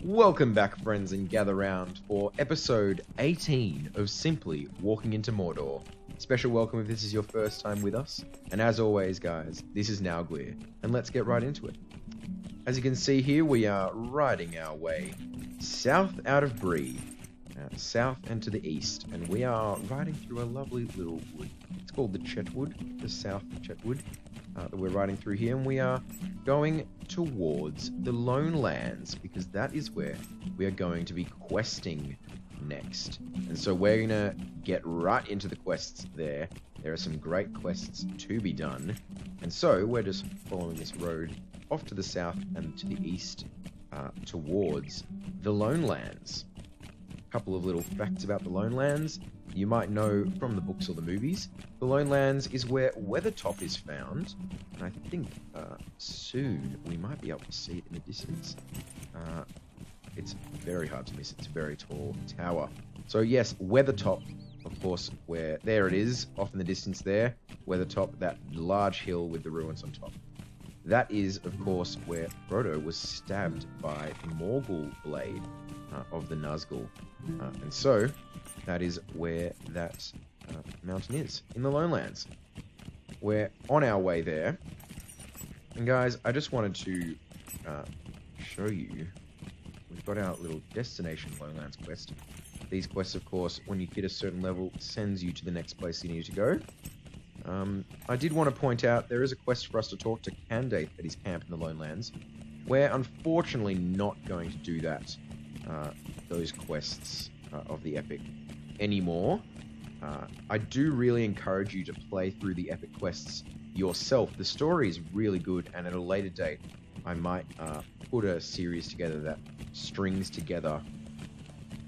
Welcome back, friends, and gather round for episode 18 of Simply Walking into Mordor. Special welcome if this is your first time with us. And as always, guys, this is Nauglir, and let's get right into it. As you can see here, we are riding our way south out of Bree, south and to the east, and we are riding through a lovely little wood. It's called the Chetwood, the South Chetwood, that we're riding through here, and we are going towards the Lone Lands because that is where we are going to be questing next. And so we're gonna get right into the quests there. There are some great quests to be done, and so we're just following this road off to the south and to the east towards the Lone Lands. A couple of little facts about the Lone Lands. You might know from the books or the movies, the Lone Lands is where Weathertop is found, and I think soon we might be able to see it in the distance. It's very hard to miss. It's a very tall tower. So yes, Weathertop, of course, where there it is, off in the distance there. Weathertop, that large hill with the ruins on top. That is, of course, where Frodo was stabbed by the Morgul blade of the Nazgul. And so, that is where that mountain is, in the Lone Lands. We're on our way there. And guys, I just wanted to show you, we've got our little destination Lone Lands quest. These quests, of course, when you hit a certain level, sends you to the next place you need to go. I did want to point out, there is a quest for us to talk to Candaith at his camp in the Lone Lands. We're unfortunately not going to do that, those quests of the Epic anymore. I do really encourage you to play through the Epic quests yourself. The story is really good, and at a later date, I might put a series together that strings together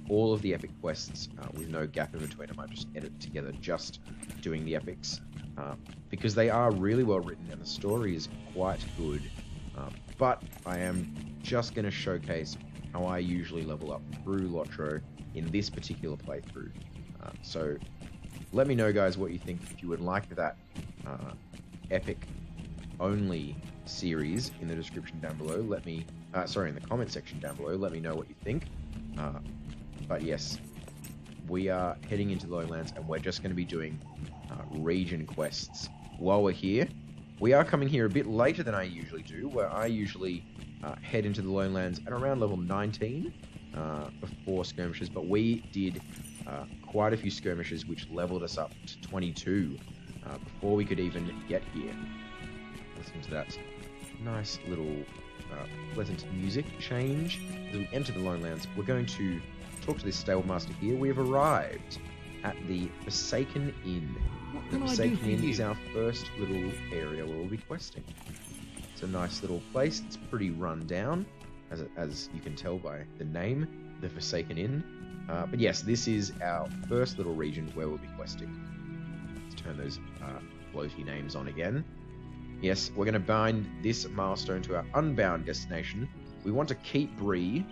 all of the Epic quests with no gap in between. I might just edit together just doing the Epics, because they are really well written and the story is quite good. But I am just going to showcase how I usually level up through LotRO in this particular playthrough. So let me know, guys, what you think. If you would like that Epic only series in the description down below, let me in the comment section down below, let me know what you think. But yes, we are heading into the Lone Lands, and we're just going to be doing region quests while we're here. We are coming here a bit later than I usually do, where I usually head into the Lone Lands at around level 19 before skirmishes, but we did quite a few skirmishes which leveled us up to 22 before we could even get here. Listen to that nice little pleasant music change. As we enter the Lone Lands, we're going to talk to this stable master here. We have arrived at the Forsaken Inn. The Forsaken Inn is our first little area where we'll be questing. It's a nice little place. It's pretty run down, as you can tell by the name, the Forsaken Inn. But yes, this is our first little region where we'll be questing. Let's turn those floaty names on again. Yes, we're going to bind this milestone to our unbound destination. We want to keep Bree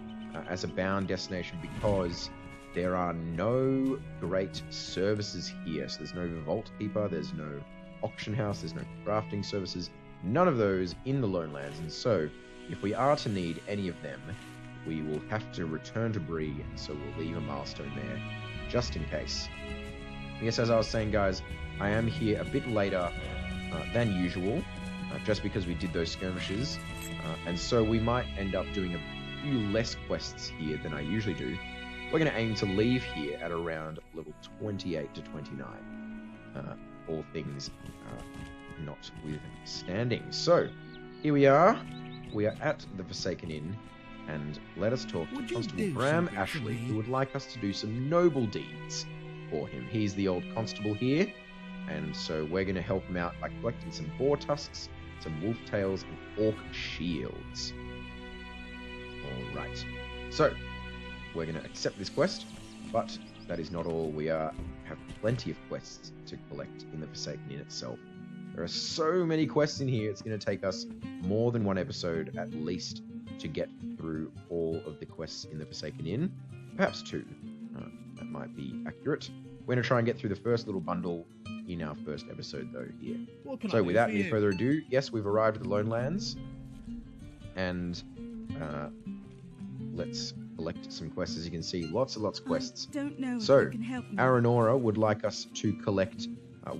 as a bound destination because there are no great services here. So there's no Vault Keeper, there's no auction house, there's no crafting services, none of those in the Lone Lands. And so, if we are to need any of them, we will have to return to Bree, so we'll leave a milestone there, just in case. Yes, as I was saying, guys, I am here a bit later than usual, just because we did those skirmishes, and so we might end up doing a few less quests here than I usually do. We're going to aim to leave here at around level 28 to 29, all things notwithstanding. So, here we are. We are at the Forsaken Inn, and let us talk to Constable Bram Ashley, who would like us to do some noble deeds for him. He's the old constable here, and so we're going to help him out by collecting some boar tusks, some wolf tails, and orc shields. Alright, so we're going to accept this quest, but that is not all. We have plenty of quests to collect in the Forsaken Inn itself. There are so many quests in here, it's going to take us more than one episode at least to get through all of the quests in the Forsaken Inn. Perhaps two. That might be accurate. We're going to try and get through the first little bundle in our first episode, though, here. So without any further ado, yes, we've arrived at the Lone Lands. And let's collect some quests. As you can see, lots and lots of quests. Don't know So, if you can help me. Aranora would like us to collect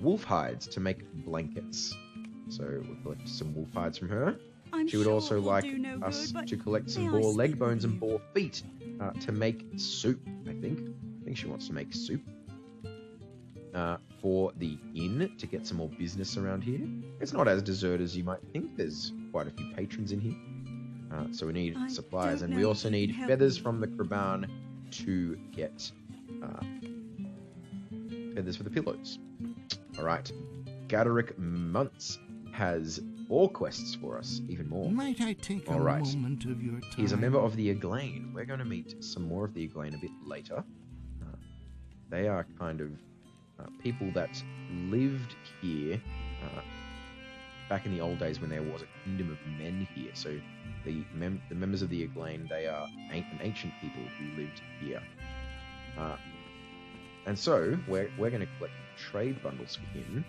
wolf hides to make blankets. So we'll collect some wolf hides from her. I'm She would sure also it will like do no us good, to but collect some may I boar speak leg with bones and you? boar feet to make soup, I think. I think she wants to make soup. For the inn, to get some more business around here. It's not as deserted as you might think. There's quite a few patrons in here. So we need I supplies, don't and we know also if you need can help feathers me. from the Kraban to get feathers for the pillows. Alright. Gaderick Muntz has more quests for us, even more. Might I take a Alright. moment of your time? He's a member of the Eglain. We're going to meet some more of the Eglain a bit later. They are kind of people that lived here back in the old days when there was a kingdom of men here. So the members of the Eglain, they are an ancient people who lived here. And so we're going to collect trade bundles for him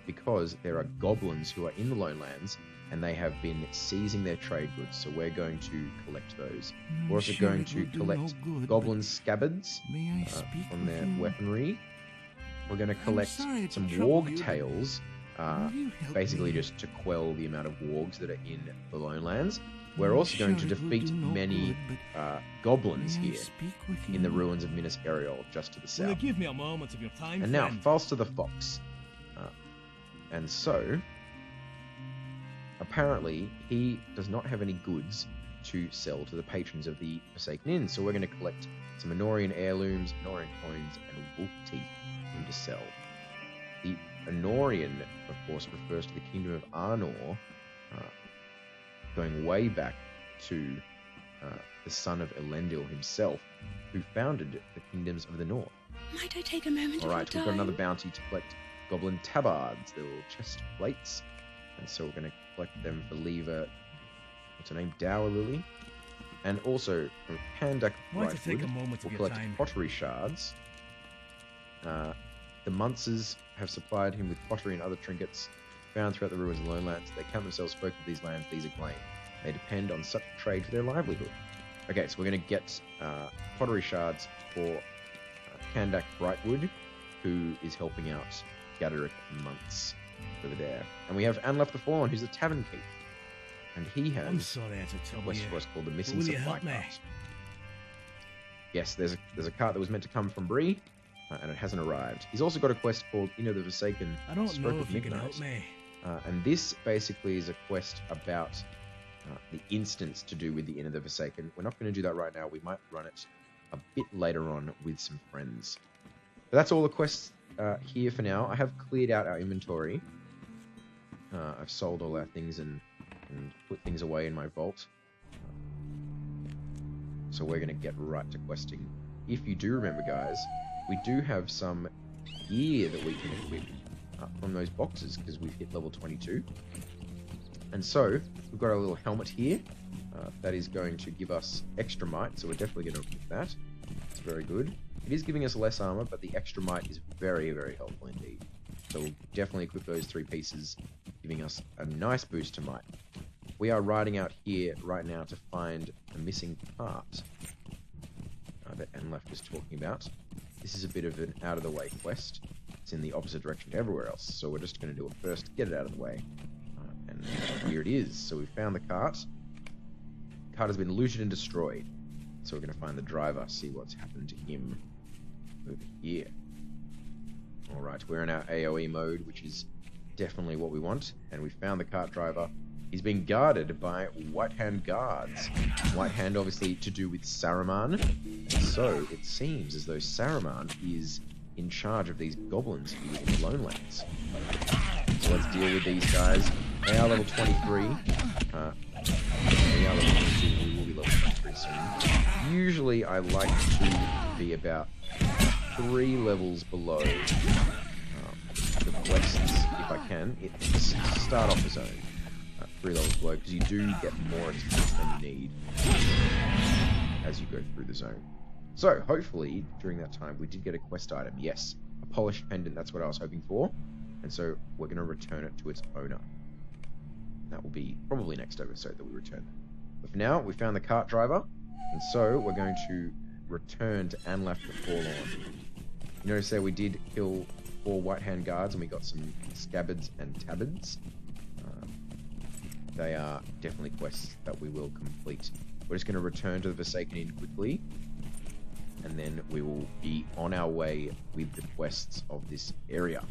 because there are goblins who are in the Lowlands and they have been seizing their trade goods. So we're going to collect those. We're also Sure going it to will do collect no good, goblin scabbards but may I speak from with their you? weaponry. We're going to collect sorry to some trouble warg you, but tails, Will you help basically me? just to quell the amount of wargs that are in the Lowlands. We're also going to Sure it will defeat do no many good, but goblins may I here speak with in the you? ruins of Minas Geriol, just to the Will you south. give me a moment of your time, And now, friend? Falster the Fox. And so, apparently, he does not have any goods to sell to the patrons of the Forsaken Inn, so we're going to collect some Anorian heirlooms, Anorian coins, and wolf teeth for him to sell. The Anorian, of course, refers to the kingdom of Arnor, going way back to the son of Elendil himself, who founded the kingdoms of the north. Might I take a moment Alright, of your we've got another time? bounty to collect goblin tabards, the little chest plates. And so we're going to collect them for Lever, what's her name, Dower Lily. And also from Kandak Why to take a Brightwood, moment of we'll your collect time? pottery shards. The Muntzes have supplied him with pottery and other trinkets found throughout the ruins and lowlands. They count themselves folk of these lands, these Eglain. They depend on such trade for their livelihood. Okay, so we're going to get pottery shards for Kandak Brightwood, who is helping out Gaderick Muntz over there. And we have Anlaf the Fallen, who's the tavern keep. And he I'm has sorry to a trouble quest you. for us called the Missing Will you Supply help me? Cart. Yes, there's a cart that was meant to come from Bree, and it hasn't arrived. He's also got a quest called the Forsaken I don't Stroke know of if you can Midnight. help me. And this basically is a quest about the instance to do with the Inn of the Forsaken. We're not going to do that right now. We might run it a bit later on with some friends. But that's all the quests here for now. I have cleared out our inventory. I've sold all our things and put things away in my vault. So we're going to get right to questing. If you do remember, guys, we do have some gear that we can equip from those boxes because we've hit level 22. And so we've got our little helmet here. That is going to give us extra might, so we're definitely going to equip that. It's very good. It is giving us less armor, but the extra might is very, very helpful indeed. So we'll definitely equip those 3 pieces, giving us a nice boost to might. We are riding out here right now to find a missing part that Enlef was talking about. This is a bit of an out-of-the-way quest. It's in the opposite direction to everywhere else, so we're just going to do it first, get it out of the way. And here it is. So we found the cart. The cart has been looted and destroyed. So we're going to find the driver, see what's happened to him over here. Alright, we're in our AoE mode, which is definitely what we want. And we found the cart driver. He's being guarded by White Hand guards. White Hand obviously to do with Saruman. So it seems as though Saruman is in charge of these goblins here in the Lonelands. So let's deal with these guys. They are level 23. They are level 22. We will be level 23 soon. Usually I like to be about 3 levels below the quests, if I can. Start off the zone. 3 levels below, because you do get more experience than you need as you go through the zone. So, hopefully, during that time, we did get a quest item. Yes, a polished pendant, that's what I was hoping for. And so, we're going to return it to its owner. That will be probably next episode that we return. But for now, we found the cart driver. And so we're going to return to Anlaf the Forlorn. You notice there we did kill 4 White Hand Guards and we got some Scabbards and Tabbards. They are definitely quests that we will complete. We're just going to return to the Forsaken Inn quickly, and then we will be on our way with the quests of this area.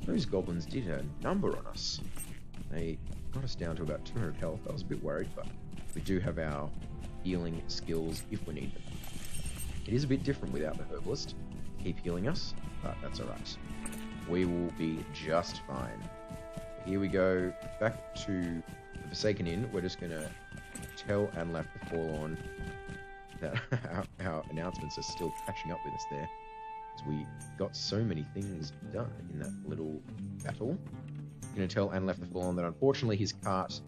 Those goblins did a number on us. They got us down to about 200 health. I was a bit worried, but we do have our healing skills if we need them. It is a bit different without the herbalist. Keep healing us, but that's alright. We will be just fine. Here we go, back to the Forsaken Inn. We're just going to tell Anlaf the Forlorn that our announcements are still catching up with us there. Because we got so many things done in that little battle. I'm going to tell Anlaf the Forlorn that unfortunately his cart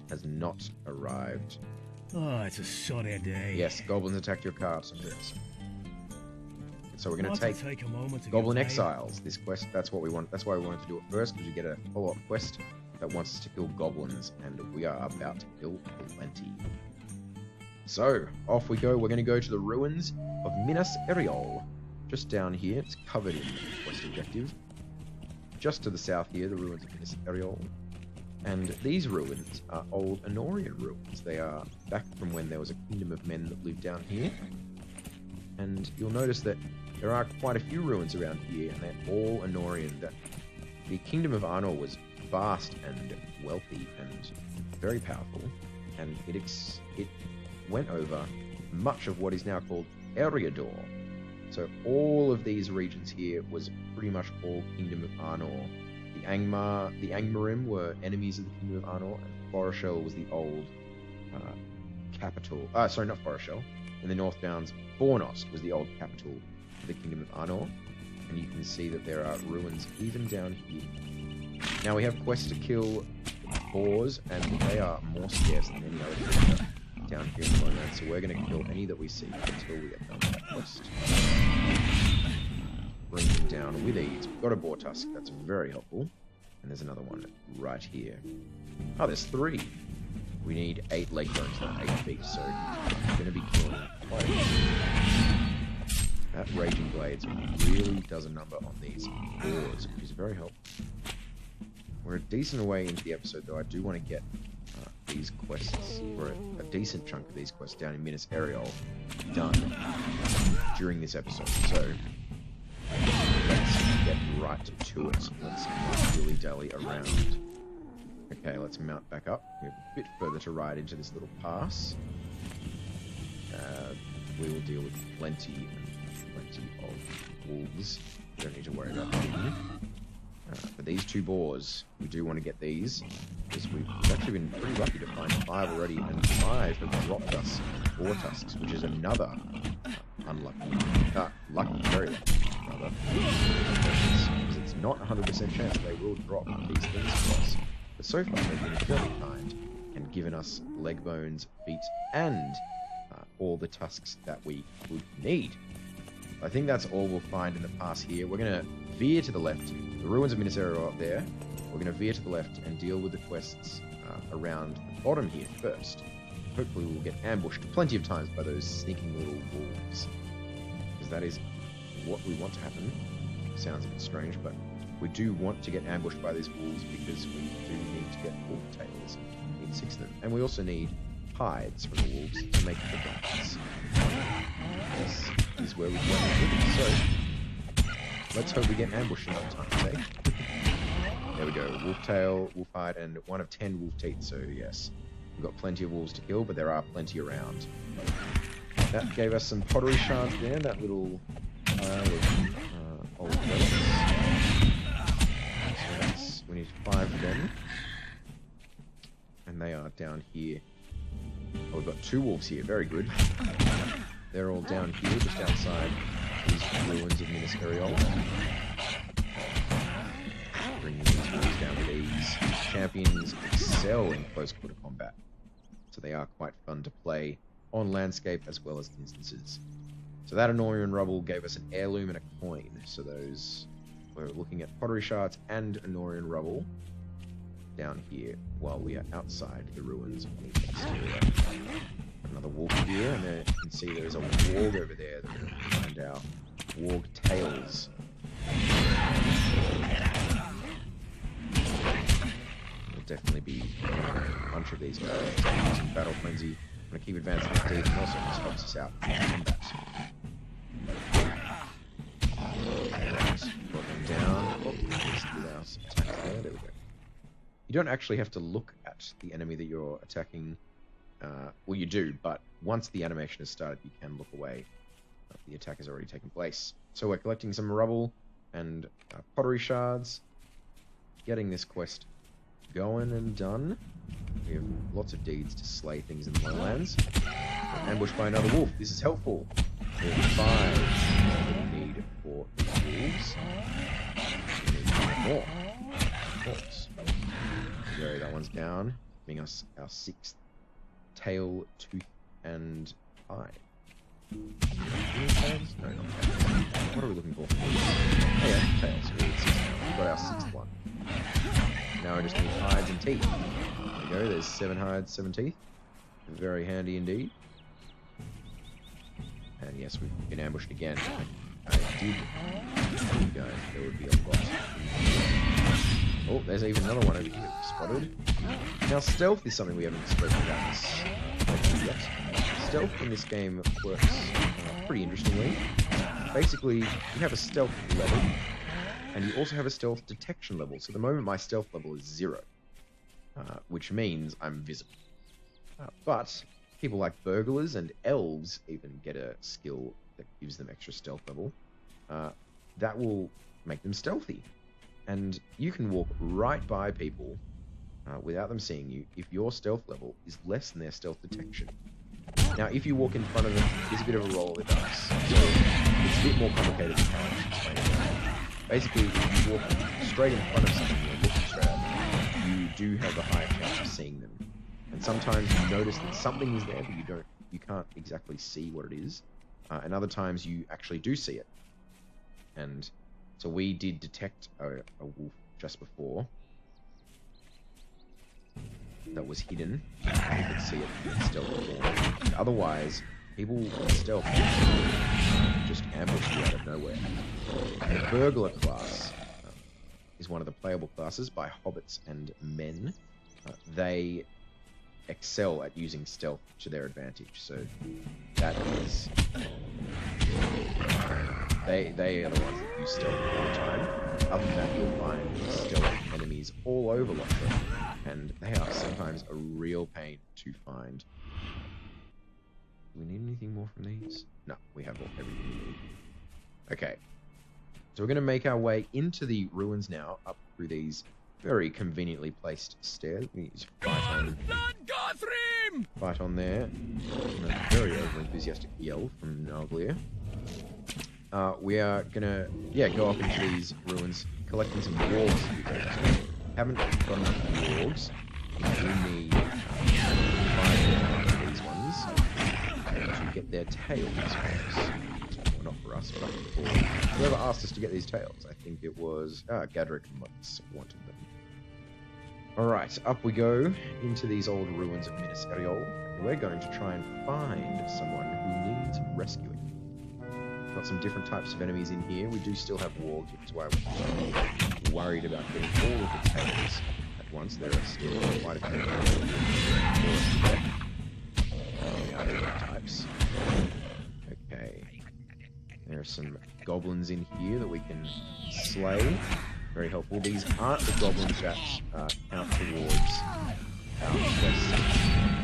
has not arrived. Oh, it's a soddy day. Yes, goblins attacked your cart. So we're going to take a moment to Goblin get Exiles. This quest, that's what we want. That's why we wanted to do it first, because you get a follow-up quest that wants us to kill goblins, and we are about to kill plenty. So, off we go. We're going to go to the ruins of Minas Eriol. Just down here, it's covered in quest objective. Just to the south here, the ruins of Minas Eriol. And these ruins are old Anorian ruins. They are back from when there was a kingdom of men that lived down here. And you'll notice that there are quite a few ruins around here, and they're all Anorian. That the kingdom of Arnor was vast and wealthy and very powerful, and it went over much of what is now called Eriador. So all of these regions here was pretty much all kingdom of Arnor. The Angmarim were enemies of the kingdom of Arnor, and Foreshell was the old capital. Sorry, not Foreshell. In the North Downs, Bornos was the old capital of the Kingdom of Arnor, and you can see that there are ruins even down here. Now we have quests to kill boars, and they are more scarce than any other creature down here at the moment, so we're going to kill any that we see until we get done with that quest. Bring them down with ease. We've got a boar tusk, that's very helpful, and there's another one right here. Oh, there's 3. We need 8 leg bones, not 8 feet, so we're going to be killing quite a few. That Raging Blades really does a number on these boars, which is very helpful. We're a decent way into the episode, though. I do want to get these quests, or a decent chunk of these quests down in Minas Eriol done during this episode. So let's get right to it. Let's not dilly-dally around. Okay, let's mount back up. We have a bit further to ride into this little pass. We will deal with plenty of wolves. Don't need to worry about them. But these 2 boars, we do want to get these, because we've actually been pretty lucky to find 5 already, and 5 have dropped us boar tusks, which is another lucky, very lucky, rather. Because it's not 100% chance they will drop these things for us. But so far they've been fairly kind and given us leg bones, feet, and all the tusks that we would need. I think that's all we'll find in the pass here. We're going to veer to the left. The ruins of Minas Eriol are up there. We're going to veer to the left and deal with the quests around the bottom here first. Hopefully we'll get ambushed plenty of times by those sneaking little wolves, because that is what we want to happen. Sounds a bit strange, but we do want to get ambushed by these wolves because we do need to get wolf tails. We need 6 of them. And we also need hides from the wolves to make the guns. This is where we get ambushed. So let's hope we get ambushed in time, eh? There we go. Wolf tail, wolf hide, and 1 of 10 wolf teeth. So yes, we've got plenty of wolves to kill, but there are plenty around. That gave us some pottery shards there. That little pile of old relics. So we need 5 of them. And they are down here. Oh, we've got 2 wolves here. Very good. They're all down here, just outside these ruins of Minas Eriol. Bringing these wolves down with ease. Champions excel in close quarter combat, so they are quite fun to play on landscape as well as instances. So that Anorian rubble gave us an heirloom and a coin. So those, we're looking at pottery shards and Anorian rubble down here while we are outside the ruins of the exterior. Another wolf here. see there's a warg over there that we're going to find our warg tails. There'll definitely be a bunch of these guys. Some battle frenzy. I'm going to keep advancing that deep, and also just helps us out in combat. Put them down. Oh, there we go. You don't actually have to look at the enemy that you're attacking. Well, you do, but once the animation has started, you can look away. The attack has already taken place. So we're collecting some rubble and pottery shards. Getting this quest going and done. We have lots of deeds to slay things in the lowlands. We're ambushed by another wolf. This is helpful. We have 5 that we need for the wolves. We need 5 more. Of course. There we go, that one's down. Giving us our 6th tail, tooth, and eye. Tails? No, not tails. What are we looking for? Oh yeah, tails. We've got our 6th one. Now I just need hides and teeth. There we go, there's 7 hides, 7 teeth. Very handy indeed. And yes, we've been ambushed again. I did think there would be a lot. Oh, there's even another one over here spotted. Now, stealth is something we haven't spoken about this yet. Stealth in this game works pretty interestingly. Basically, you have a stealth level, and you also have a stealth detection level. So at the moment, my stealth level is 0, which means I'm visible. But people like burglars and elves even get a skill that gives them extra stealth level. That will make them stealthy. And you can walk right by people without them seeing you if your stealth level is less than their stealth detection. Now, if you walk in front of them, there's a bit of a roll of the dice. So it's a bit more complicated than how I explain it. Basically, if you walk straight in front of someone and looking straight at them, you do have a higher chance of seeing them. And sometimes you notice that something is there, but you can't exactly see what it is. And other times you actually do see it. And so we did detect a wolf just before that was hidden. You could see it in stealth. Otherwise, people with stealth just ambush you out of nowhere. And the burglar class is one of the playable classes by hobbits and men. They excel at using stealth to their advantage. So that is... They are the ones that use stealth all the time. Other than that, you'll find stealth enemies all over LotRO, and they are sometimes a real pain to find. Do we need anything more from these? No, we have everything we need. Okay, so we're going to make our way into the ruins now, up through these very conveniently placed stairs. We use fight on there. And a very over-enthusiastic yell from Nauglir. We are gonna, go up into these ruins, collecting some wargs. Haven't got enough wargs. We need 5 of these ones to get their tails. Well, not for us, but for whoever asked us to get these tails. I think it was Gadrick wanted them. Alright, up we go into these old ruins of Minas Ithil. We're going to try and find someone who needs rescuing. Got some different types of enemies in here. We do still have wargs, which is why we're worried about getting all of the tails at once. There are still quite a few other types. Okay. There are some goblins in here that we can slay. Very helpful. These aren't the goblins that count towards our quest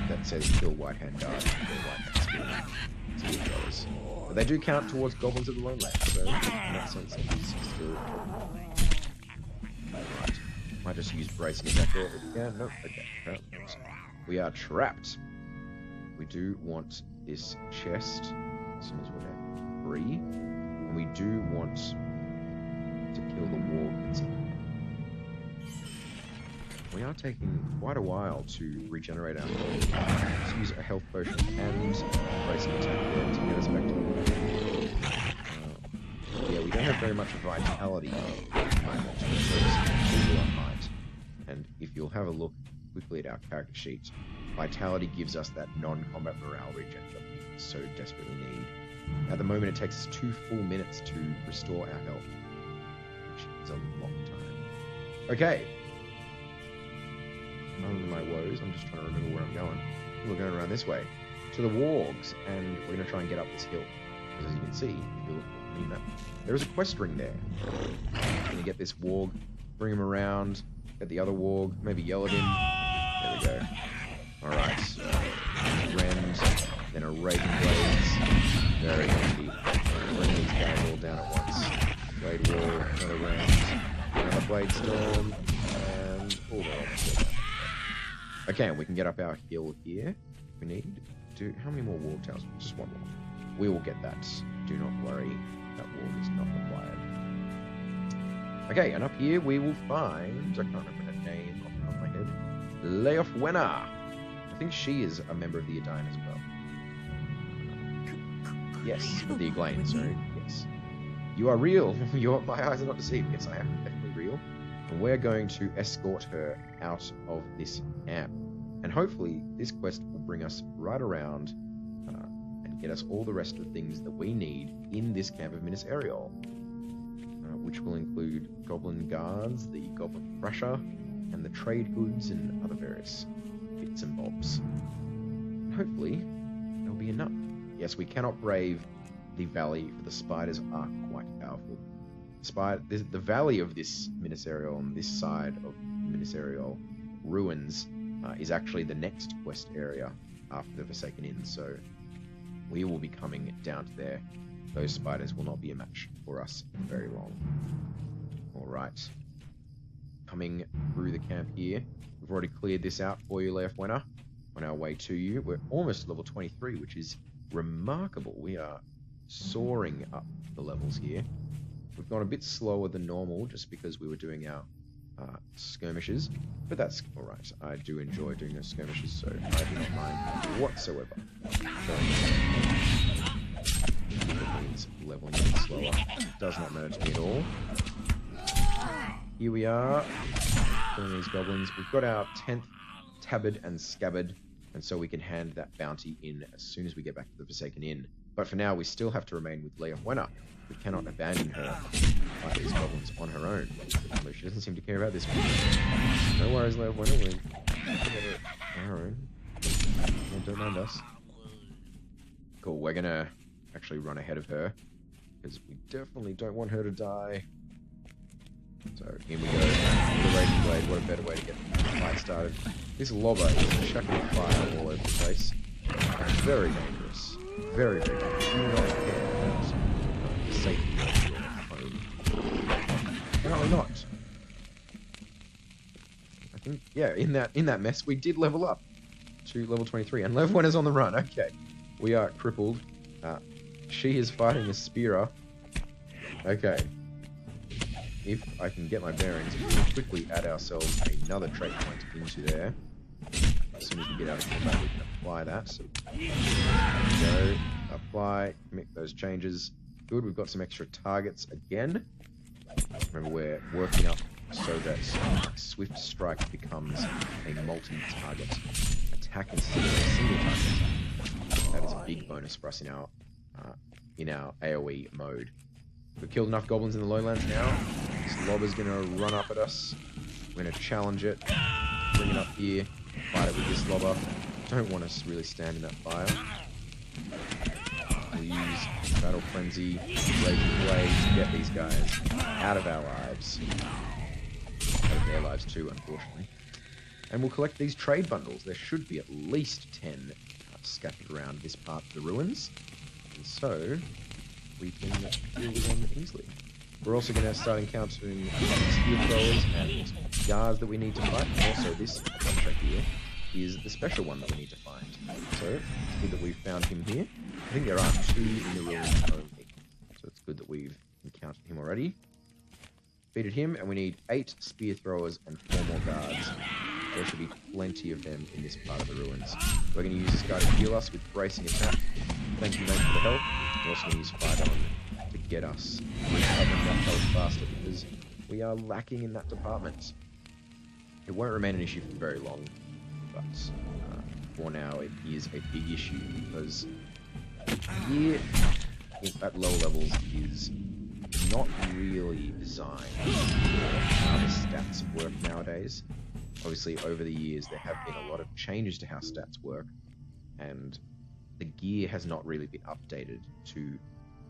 that says kill white hand guard and kill white hand spear. But they do count towards goblins of the lone land, so in that sense it is still right. Might just use bracing attack there. Yeah, no, okay. We are trapped. We do want this chest as soon as we're free. And we do want to kill the warg that's in there. We are taking quite a while to regenerate our health. Let's use a health potion and bracing attack there to get us back to the warg. Yeah, we don't have very much vitality at the moment, so it's on might. And if you'll have a look quickly at our character sheet, Vitality gives us that non-combat morale regen that we so desperately need. At the moment, it takes us 2 full minutes to restore our health, which is a long time. Okay. Other than my woes, I'm just trying to remember where I'm going. We're going around this way to the wargs, and we're going to try and get up this hill. Because as you can see, if you look at the map, there is a quest ring there. I'm going to get this warg, bring him around, get the other warg, maybe yell at him. There we go. Alright, Rend, then a Raging Blades. Very handy. Bring these guys all down at once. Blade Wall, another round, another Blade Storm, and all that. Okay, and we can get up our hill here. We need to... How many more Warg Towers? Just one more. We will get that. Do not worry. That Warg is not required. Okay, and up here we will find... I can't remember her name off the top of my head. Leofwena. I think she is a member of the Adain as well. Yes, of the Eglain, sorry. Yes. You are real. My eyes are not deceived. Yes, I am definitely real. And we're going to escort her out of this camp. And hopefully this quest will bring us right around and get us all the rest of the things that we need in this camp of Minas Ariel. Which will include goblin guards, the goblin thrasher, and the trade goods and other various bits and bobs. And hopefully there'll be enough. Yes, we cannot brave the valley, for the spiders are quite powerful. The valley of this Minas Ariel, on this side of Minas Ariel ruins, is actually the next quest area after the Forsaken Inn, so we will be coming down to there. Those spiders will not be a match for us for very long. Alright. Coming through the camp here. We've already cleared this out for you, Leofwena. On our way to you. We're almost level 23, which is remarkable. We are soaring up the levels here. We've gone a bit slower than normal just because we were doing our skirmishes, but that's alright. I do enjoy doing those skirmishes, so I do not mind whatsoever. It means leveling a bit slower. It does not matter to me at all. Here we are, killing these goblins. We've got our 10th tabard and scabbard, and so we can hand that bounty in as soon as we get back to the Forsaken Inn. But for now, we still have to remain with Leofwena. We cannot abandon her like these goblins on her own. Although she doesn't seem to care about this one. No worries, Leofwena. We'll get her on her own. Don't mind us. Cool, we're gonna actually run ahead of her, because we definitely don't want her to die. So, in we go. With a Raging Blade, what a better way to get the fight started. This lobber is chucking fire all over the place. Very dangerous. Very, very dangerous. Do not care about the safety of your home. Apparently not. I think, yeah, in that mess, we did level up to level 23. And level 1 is on the run. Okay. We are crippled. She is fighting a spearer. Okay. If I can get my bearings, we will quickly add ourselves another trait point into there. As soon as we get out of combat, we can apply that. Go, apply, make those changes. Good, we've got some extra targets again. Remember, we're working up so that Swift Strike becomes a multi-target attack instead of a single target attack. That is a big bonus for us in our AoE mode. We've killed enough goblins in the lowlands now. This lobber's gonna run up at us. We're gonna challenge it, bring it up here, fight it with this lobber. Don't want to really stand in that fire. We'll use Battle Frenzy, Raging Blade to get these guys out of our lives. Out of their lives too, unfortunately. And we'll collect these trade bundles. There should be at least 10 scattered around this part of the ruins. And so we can deal with them easily. We're also going to start encountering spear throwers and guards that we need to fight. And also this contract here is the special one that we need to find. So it's good that we've found him here. I think there are 2 in the ruins only. So it's good that we've encountered him already. Defeated him, and we need 8 spear throwers and 4 more guards. There should be plenty of them in this part of the ruins. We're going to use this guy to heal us with bracing attack. Thank you, mate, for the help. We're also going to use Fire to get us recovering that health faster, because we are lacking in that department. It won't remain an issue for very long, but for now, it is a big issue because gear at low levels is not really designed for how the stats work nowadays. Obviously, over the years, there have been a lot of changes to how stats work, and the gear has not really been updated to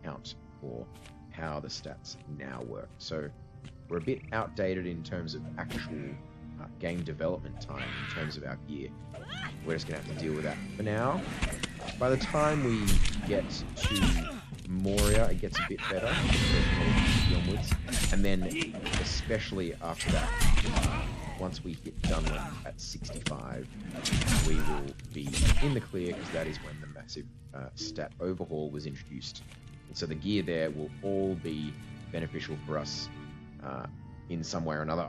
account for how the stats now work. So we're a bit outdated in terms of actual game development time in terms of our gear. We're just going to have to deal with that for now. By the time we get to Moria, it gets a bit better onwards, and then especially after that, once we hit Dunlop at 65, we will be in the clear because that is when the massive stat overhaul was introduced. And so the gear there will all be beneficial for us in some way or another,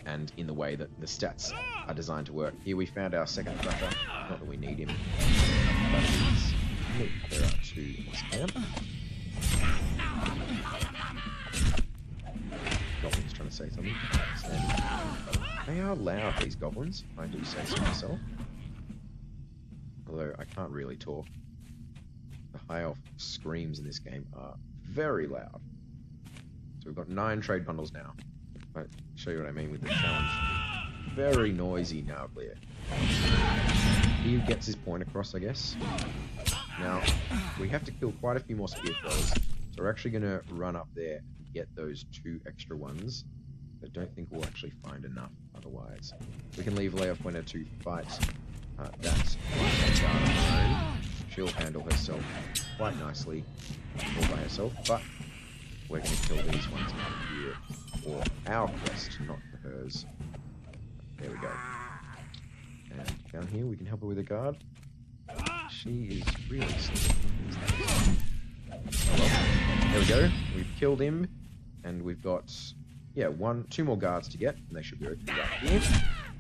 and in the way that the stats are designed to work. Here we found our second tracker. Not that we need him, but he's neat. There are two in this camp. Goblins trying to say something. They are loud, these goblins, if I do say so myself. Although I can't really talk. The high elf screams in this game are very loud. So we've got 9 trade bundles now. I'll show you what I mean with the challenge. Very noisy Nauglir. He gets his point across, I guess. Now, we have to kill quite a few more spear throwers, so we're actually going to run up there and get those 2 extra ones. I don't think we'll actually find enough otherwise. We can leave Leia Pointer to fight that guard on her own. She'll handle herself quite nicely all by herself, but we're going to kill these ones out here for our quest, not for hers. There we go. And down here we can help her with a guard. She is really slow. Oh well. There we go. We've killed him, and we've got 2 more guards to get, and they should be right here,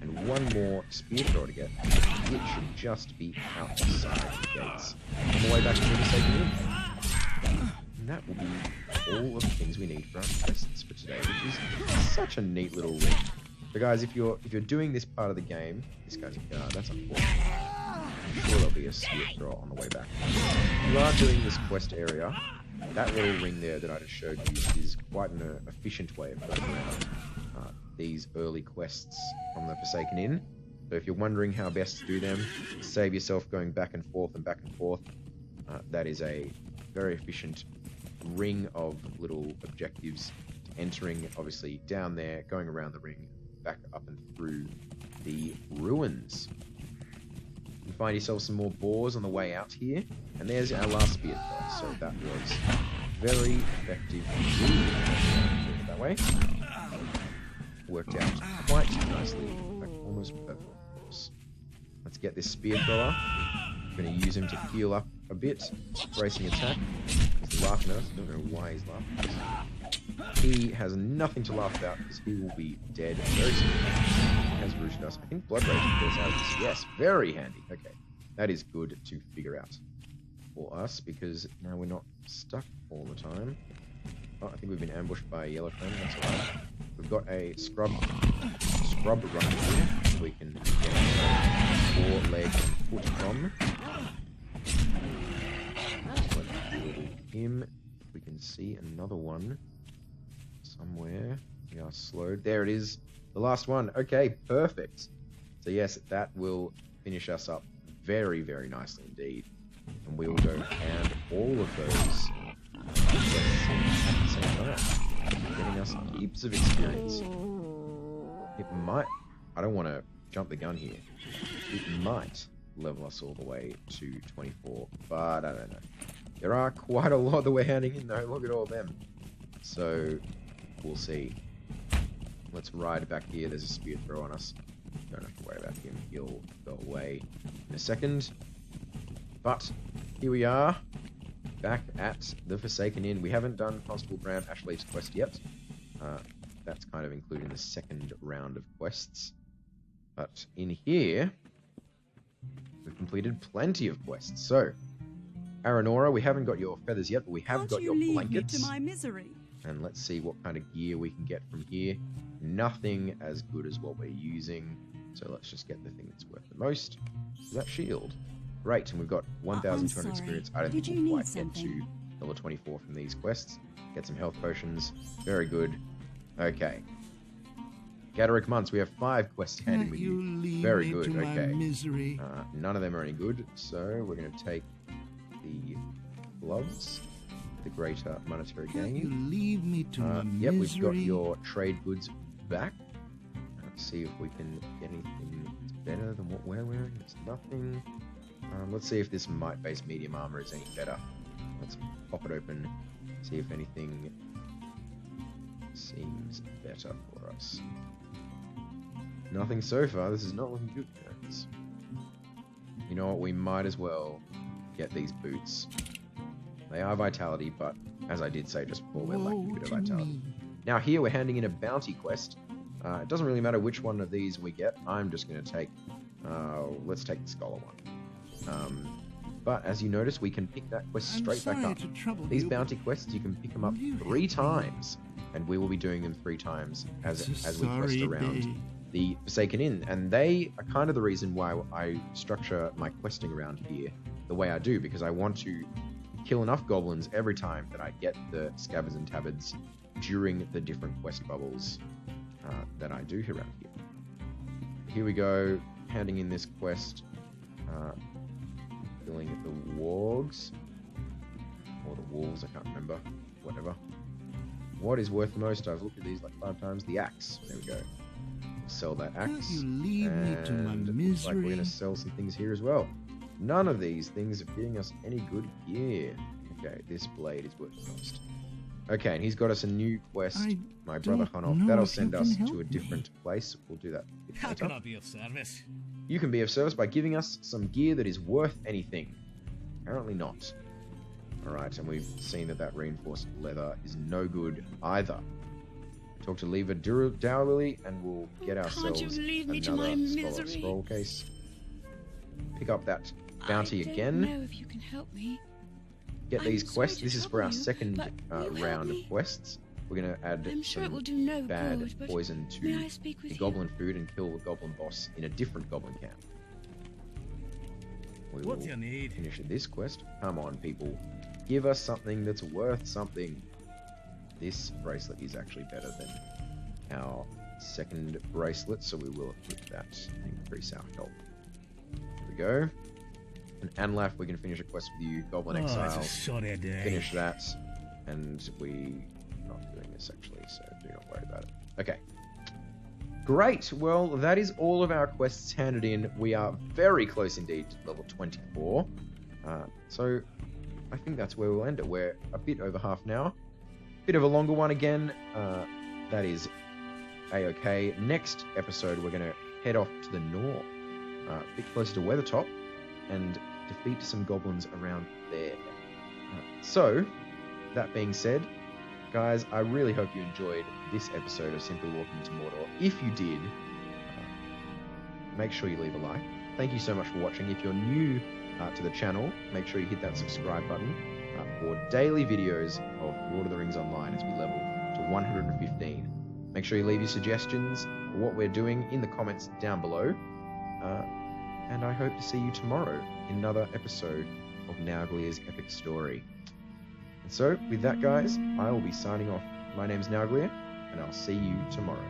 and 1 more spear thrower to get, which should just be outside the gates. On the way back to the Forsaken Inn. And that will be all of the things we need for our quests for today, which is such a neat little ring. So guys, if you're doing this part of the game, this guy's a guard, that's unfortunate. I'm sure there'll be a spear thrower on the way back. If you are doing this quest area, that little ring there that I just showed you is quite an efficient way of going around these early quests from the Forsaken Inn. So if you're wondering how best to do them, save yourself going back and forth and back and forth. That is a very efficient ring of little objectives, entering obviously down there, going around the ring, back up and through the ruins. You find yourself some more boars on the way out here, and there's our last spear thrower. So that was very effective that way. Worked out quite nicely, in fact almost perfect. Let's get this spear thrower. I'm going to use him to heal up a bit. Bracing attack. He's laughing at us. I don't know why he's laughing. He has nothing to laugh about because he will be dead very soon. He has rooted us. I think Blood Rage goes out of this. Yes, very handy. Okay, that is good to figure out for us because now we're not stuck all the time. Oh, I think we've been ambushed by a yellow flame. That's alright. We've got a scrub running here. We can get 4 leg and foot from. Him. We can see another one somewhere. We are slowed. There it is. The last one. Okay, perfect. So yes, that will finish us up very, very nicely indeed. And we will go and all of those at the same time, getting us heaps of experience. It might, I don't want to jump the gun here, it might level us all the way to 24, but I don't know. There are quite a lot that we're handing in though, look at all of them. So, we'll see. Let's ride back here, there's a spear throw on us. Don't have to worry about him, he'll go away in a second. But, here we are, back at the Forsaken Inn. We haven't done Constable Brown Ashleaf's quest yet. That's kind of including the second round of quests. But in here, we've completed plenty of quests. So, Aranora, we haven't got your feathers yet, but we have got your blankets. Me to my misery? And let's see what kind of gear we can get from here. Nothing as good as what we're using. So let's just get the thing that's worth the most. Is that shield? Great, and we've got 1,200 experience. I don't think we'll quite get to level 24 from these quests. Get some health potions. Very good. Okay. Gadaric Months, we have 5 quests handing with you. Very good, okay. None of them are any good, so we're going to take the gloves, the greater monetary gain. You leave me to my yep, misery. we've got your trade goods back. Let's see if we can get anything that's better than what we're wearing. There's nothing. Let's see if this might-based medium armor is any better. Let's pop it open, see if anything seems better for us. Nothing so far. This is not looking good, guys. You know what? We might as well get these boots. They are vitality, but as I did say just before, we're lacking a bit of vitality. Now here we're handing in a bounty quest. It doesn't really matter which one of these we get. I'm just going to take... let's take the scholar one. But as you notice, we can pick that quest straight back up. These bounty quests, you can pick them up 3 times. And we will be doing them 3 times as we quest around the Forsaken Inn. And they are kind of the reason why I structure my questing around here the way I do. Because I want to kill enough goblins every time that I get the scabbards and tabards during the different quest bubbles that I do around here. Here we go, handing in this quest, killing the wargs, or the wolves, I can't remember, whatever. What is worth the most? I've looked at these like 5 times. The axe, there we go. Sell that axe, You leave me to my and looks misery. like we're going to sell some things here as well. None of these things are giving us any good gear. Okay, this blade is worth the most. Okay, and he's got us a new quest, my brother Hanov. That'll send us to a different place. We'll do that a bit How later. can I be of service? You can be of service by giving us some gear that is worth anything. Apparently not. Alright, and we've seen that reinforced leather is no good either. Talk to Lever Dowlily and we'll get ourselves another Scholar Scroll case. Pick up that bounty again. I don't know if you can help me. Get these I'm sorry quests. to This is for our trouble you, second but will you help round of me? quests. We're going to add I'm sure it some will do no bad good, but poison may to I speak with the you? goblin food and kill the goblin boss in a different goblin camp. We What will do you need? finish this quest. Come on, people. Give us something that's worth something. This bracelet is actually better than our second bracelet, so we will equip that and increase our health. Here we go. And Anlaf, we can finish a quest with you. Goblin Oh, Exile. it's a short day. Finish that. And we're not doing this actually, so do not worry about it. Okay. Great. Well, that is all of our quests handed in. We are very close indeed to level 24. So I think that's where we'll end it. We're a bit over half now. Bit of a longer one again. That is a-okay. Next episode, we're going to head off to the north, a bit closer to Weathertop, and defeat some goblins around there. So, that being said, guys, I really hope you enjoyed this episode of Simply Walking into Mordor. If you did, make sure you leave a like. Thank you so much for watching. If you're new to the channel, make sure you hit that subscribe button for daily videos of Lord of the Rings Online as we level to 115. Make sure you leave your suggestions for what we're doing in the comments down below. And I hope to see you tomorrow in another episode of Nauglir's epic story. And so, with that, guys, I will be signing off. My name's Nauglir, and I'll see you tomorrow.